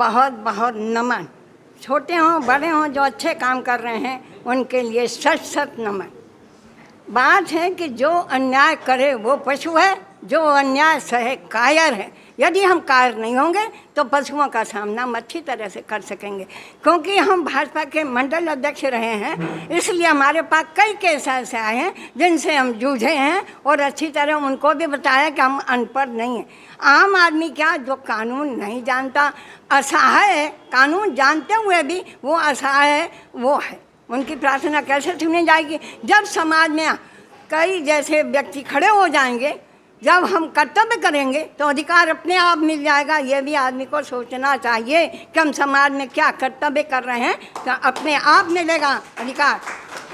बहुत बहुत नमन। छोटे हों बड़े हों, जो अच्छे काम कर रहे हैं उनके लिए सच सच नमन। बात है कि जो अन्याय करे वो पशु है, जो अन्याय सहे कायर है। यदि हम कायर नहीं होंगे तो पशुओं का सामना हम अच्छी तरह से कर सकेंगे। क्योंकि हम भाजपा के मंडल अध्यक्ष रहे हैं, इसलिए हमारे पास कई केस ऐसे आए हैं जिनसे हम जूझे हैं और अच्छी तरह उनको भी बताया कि हम अनपढ़ नहीं हैं। आम आदमी क्या, जो कानून नहीं जानता, असहाय है, कानून जानते हुए भी वो असहाय है, वो है। उनकी प्रार्थना कैसे सुनी जाएगी? जब समाज में कई जैसे व्यक्ति खड़े हो जाएंगे, जब हम कर्तव्य करेंगे तो अधिकार अपने आप मिल जाएगा। ये भी आदमी को सोचना चाहिए कि हम समाज में क्या कर्तव्य कर रहे हैं, तो अपने आप मिलेगा अधिकार।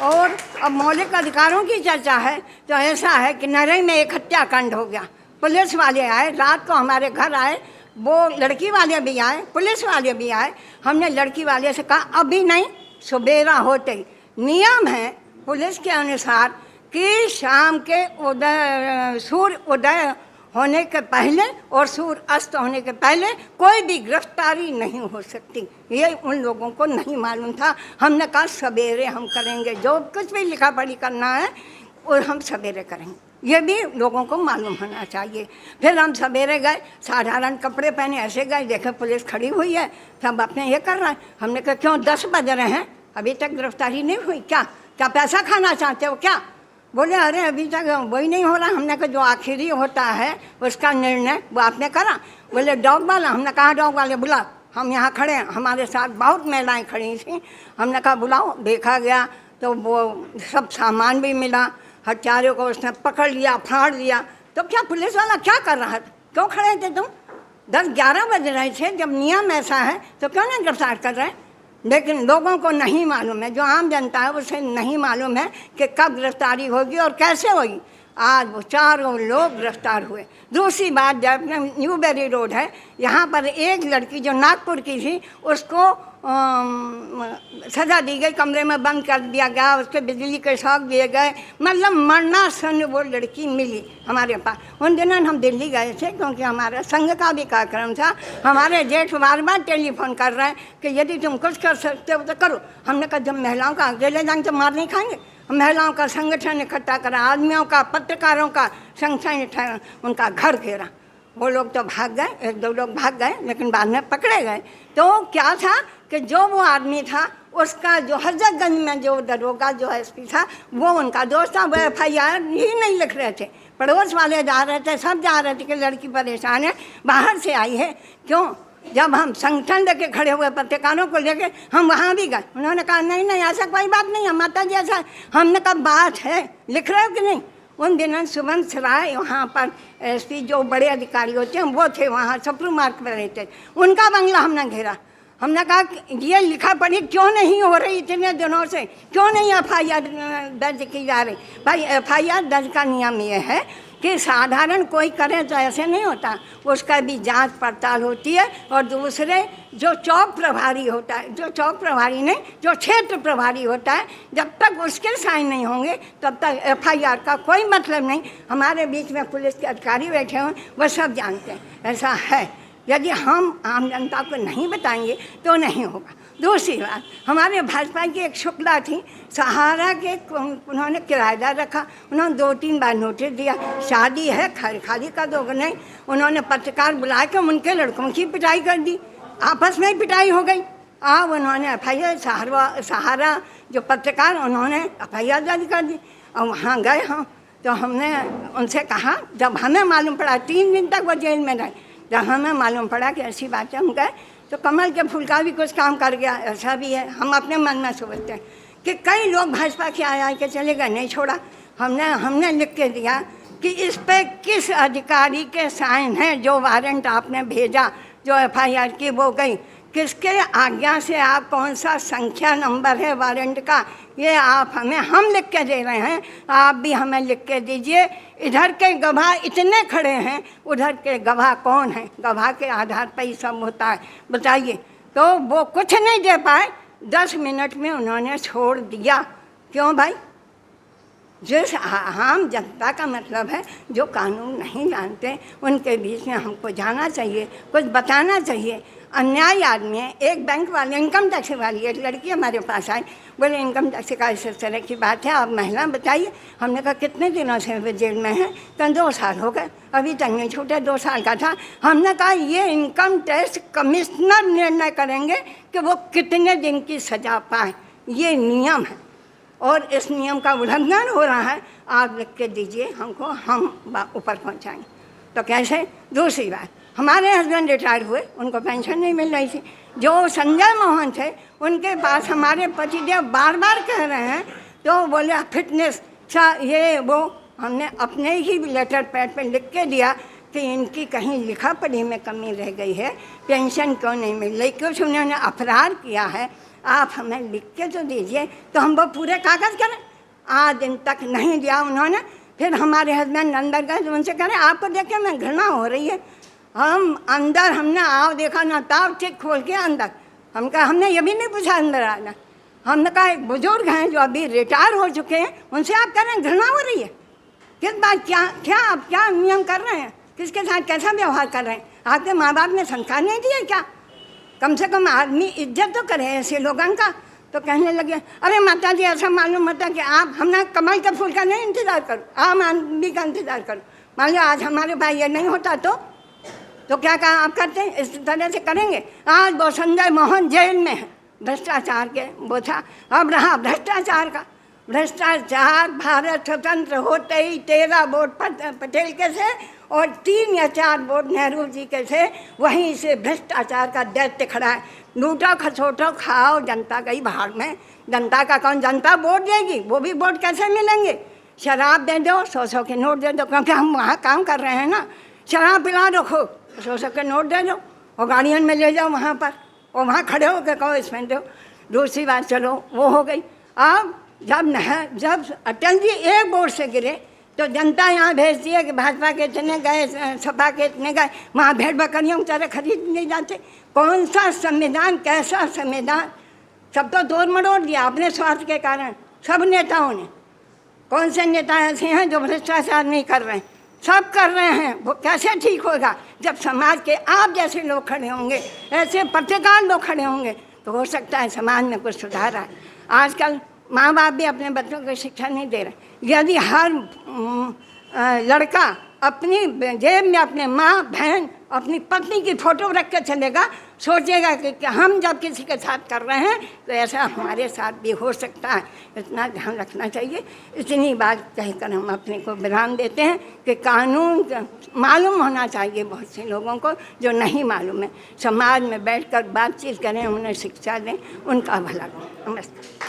और अब मौलिक अधिकारों की चर्चा है तो ऐसा है कि नरई में एक हत्याकांड हो गया। पुलिस वाले आए, रात को हमारे घर आए, वो लड़की वाले भी आए, पुलिस वाले भी आए। हमने लड़की वाले से कहा अभी नहीं, सुबेरा होते ही। नियम है पुलिस के अनुसार कि शाम के सूर्य उदय होने के पहले और सूर्य अस्त होने के पहले कोई भी गिरफ्तारी नहीं हो सकती। ये उन लोगों को नहीं मालूम था। हमने कहा सवेरे हम करेंगे, जो कुछ भी लिखा पढ़ी करना है और हम सवेरे करेंगे, ये भी लोगों को मालूम होना चाहिए। फिर हम सवेरे गए, साधारण कपड़े पहने ऐसे गए, देखे पुलिस खड़ी हुई है, सब अपने ये कर रहे हैं। हमने कहा क्यों 10 बज रहे हैं, अभी तक गिरफ्तारी नहीं हुई क्या? क्या पैसा खाना चाहते हो क्या? बोले अरे अभी तक वही नहीं हो रहा। हमने कहा जो आखिरी होता है उसका निर्णय वो आपने करा। बोले डॉग वाला। हमने कहा डॉग वाले बुला, हम यहाँ खड़े हैं। हमारे साथ बहुत महिलाएं खड़ी थी। हमने कहा बुलाओ। देखा गया तो वो सब सामान भी मिला, हत्यारों को उसने पकड़ लिया, फाड़ लिया। तो क्या पुलिस वाला क्या कर रहा था? क्यों खड़े थे तुम? 10-11 बज रहे थे। जब नियम ऐसा है तो क्यों नहीं गिरफ्तार कर रहे? लेकिन लोगों को नहीं मालूम है, जो आम जनता है उसे नहीं मालूम है कि कब गिरफ्तारी होगी और कैसे होगी। आज वो 4 लोग गिरफ्तार हुए। दूसरी बात, जब न्यू बेरी रोड है, यहाँ पर एक लड़की जो नागपुर की थी उसको सज़ा दी गई, कमरे में बंद कर दिया गया, उसके बिजली के शॉक दिए गए, मतलब मरनासन वो लड़की मिली हमारे पास। उन दिनों हम दिल्ली गए थे क्योंकि हमारा संघ का भी कार्यक्रम था। हमारे जेठ बार बार टेलीफोन कर रहे हैं कि यदि तुम कुछ कर सकते हो तो करो। हमने कहा जब महिलाओं का अकेले जाएंगे तो मार नहीं खाएंगे। महिलाओं का संगठन इकट्ठा करा, आदमियों का, पत्रकारों का संगठन, उनका घर घेरा। वो लोग तो भाग गए, 1-2 लोग भाग गए, लेकिन बाद में पकड़े गए। तो क्या था कि जो वो आदमी था उसका जो हजरतगंज में जो दरोगा जो एसपी था वो उनका दोस्त था। वो FIR ही नहीं लिख रहे थे, पड़ोस वाले जा रहे थे, सब जा रहे थे कि लड़की परेशान है, बाहर से आई है। क्यों? जब हम संगठन लेके खड़े हुए पत्रकारों को लेके हम वहाँ भी गए, उन्होंने कहा नहीं नहीं ऐसा कोई बात नहीं है माता जी, ऐसा। हमने कहा बात है, लिख रहे हो कि नहीं? उन दिनों सुमंत राय वहाँ पर एसपी जो बड़े अधिकारी होते हैं वो थे, वहाँ सप्रू मार्ग पर रहते, उनका बंगला हमने घेरा। हमने कहा ये लिखा पढ़ी क्यों नहीं हो रही इतने दिनों से, क्यों नहीं FIR दर्ज की जा रही? भाई FIR दर्ज का नियम ये है कि साधारण कोई करे तो ऐसे नहीं होता, उसका भी जांच पड़ताल होती है। और दूसरे जो चौक प्रभारी होता है, जो चौक प्रभारी नहीं, जो क्षेत्र प्रभारी होता है, जब तक उसके साइन नहीं होंगे तब तक FIR का कोई मतलब नहीं। हमारे बीच में पुलिस के अधिकारी बैठे हुए, वह सब जानते हैं ऐसा है। यदि हम आम जनता को नहीं बताएंगे तो नहीं होगा। दूसरी बात, हमारे भाजपा की एक शुक्ला थी, सहारा के उन्होंने किराएदार रखा, उन्होंने 2-3 बार नोटिस दिया, शादी है खाली का दो नहीं। उन्होंने पत्रकार बुला के उनके लड़कों की पिटाई कर दी, आपस में ही पिटाई हो गई। अब उन्होंने FIR सहारा जो पत्रकार, उन्होंने FIR दर्ज कर दी। और वहाँ गए हम तो हमने उनसे कहा, जब हमें मालूम पड़ा 3 दिन तक वो जेल में रहे, जब हमें मालूम पड़ा कि ऐसी बात है, हम गए तो कमल के फूल का भी कुछ काम कर गया। ऐसा भी है, हम अपने मन में सोचते हैं कि कई लोग भाजपा के आए के चले गए, नहीं छोड़ा। हमने लिख के दिया कि इस पे किस अधिकारी के साइन हैं, जो वारंट आपने भेजा, जो FIR की वो गई, किसके आज्ञा से, आप कौन सा संख्या नंबर है वारंट का, ये आप हम लिख के दे रहे हैं, आप भी हमें लिख के दीजिए। इधर के गवाह इतने खड़े हैं, उधर के गवाह कौन है? गवाह के आधार पर ही सब होता है, बताइए। तो वो कुछ नहीं दे पाए, 10 मिनट में उन्होंने छोड़ दिया। क्यों भाई? जिस आम जनता का मतलब है जो कानून नहीं जानते, उनके बीच में हमको जाना चाहिए, कुछ बताना चाहिए। अन्यायी आदमी है। एक बैंक वाले, इनकम टैक्स वाली एक लड़की हमारे पास आई, बोले इनकम टैक्स का इस तरह की बात है, आप महिला बताइए। हमने कहा कितने दिनों से वे जेल में हैं? तो 2 साल हो गए, अभी तक नहीं छूटे, 2 साल का था। हमने कहा ये इनकम टैक्स कमिश्नर निर्णय करेंगे कि वो कितने दिन की सज़ा पाए, ये नियम है और इस नियम का उल्लंघन हो रहा है, आप लिख के दीजिए हमको, हम ऊपर पहुँचाएँगे। तो कैसे? दूसरी बात, हमारे हस्बैंड रिटायर हुए, उनको पेंशन नहीं मिल रही थी। जो संजय मोहन थे उनके पास हमारे पतिदेव बार बार कह रहे हैं, तो बोले फिटनेस ये वो, हमने अपने ही लेटर पैड पे लिख के दिया कि इनकी कहीं लिखा पढ़ी में कमी रह गई है, पेंशन क्यों नहीं मिल रही, कुछ उन्होंने अपराध किया है, आप हमें लिख के तो दीजिए तो हम वो पूरे कागज़ करें। आज दिन तक नहीं दिया उन्होंने। फिर हमारे हस्बैंड अंदर गए तो उनसे कह रहे आपको देख के मैं घृणा हो रही है। हम अंदर, हमने आओ देखा ना ताव ठीक खोल के अंदर, हम कहा हमने ये भी नहीं पूछा अंदर आना। हमने कहा एक बुजुर्ग हैं जो अभी रिटायर हो चुके हैं, उनसे आप कह रहे हैं घृणा हो रही है, किस बात, क्या आप क्या नियम कर रहे हैं, किसके साथ कैसा व्यवहार कर रहे हैं? आपके माँ बाप ने संस्कार नहीं दिया क्या? कम से कम आदमी इज्जत तो करे ऐसे लोगों का। तो कहने लगे अरे माता जी ऐसा मालूम होता कि आप, हमने कमल के फूल का नहीं इंतज़ार करो, आम आदमी का इंतज़ार करो। मान लो आज हमारे भाई ये नहीं होता तो क्या कहा आप करते हैं, इस तरह से करेंगे। आज वो संजय मोहन जेल में है, भ्रष्टाचार के वो था, अब रहा भ्रष्टाचार का। भ्रष्टाचार भारत स्वतंत्र होते ही 13 वोट पटेल के थे और 3 या 4 वोट नेहरू जी के थे। वहीं से भ्रष्टाचार का दैत्य खड़ा है। लूटो खसोटो खाओ, जनता गई भाड़ में। जनता का कौन, जनता वोट देगी, वो भी वोट कैसे मिलेंगे? शराब दे दो, 100-100 के नोट दे दो, क्योंकि हम वहाँ काम कर रहे हैं ना। शराब पिला दो खूब, 100-100 के नोट दे दो और गाड़ियों में ले जाओ वहाँ पर, और वहाँ खड़े होकर कहो इसमें दो। दूसरी बात चलो वो हो गई। अब जब अटल जी एक वोट से गिरे तो जनता यहाँ भेजती है कि भाजपा के इतने गए, सपा के इतने गए, वहाँ भेड़ बकरियों की तरह खरीद नहीं जाते। कौन सा संविधान, कैसा संविधान? सब तो तोड़ मरोड़ दिया अपने स्वार्थ के कारण सब नेताओं ने। कौन से नेता ऐसे हैं जो भ्रष्टाचार नहीं कर रहे हैं? सब कर रहे हैं। वो कैसे ठीक होगा? जब समाज के आप जैसे लोग खड़े होंगे, ऐसे पत्रकार लोग खड़े होंगे, तो हो सकता है समाज में कुछ सुधार आए। आजकल माँ बाप भी अपने बच्चों को शिक्षा नहीं दे रहे। यदि हर लड़का अपनी जेब में अपने माँ बहन अपनी पत्नी की फ़ोटो रख कर चलेगा, सोचेगा कि हम जब किसी के साथ कर रहे हैं तो ऐसा हमारे साथ भी हो सकता है। इतना ध्यान रखना चाहिए। इतनी बात कहकर हम अपने को विराम देते हैं कि कानून मालूम होना चाहिए बहुत से लोगों को जो नहीं मालूम है। समाज में बैठकर बातचीत करें, उन्हें शिक्षा दें, उनका भला करें। नमस्कार।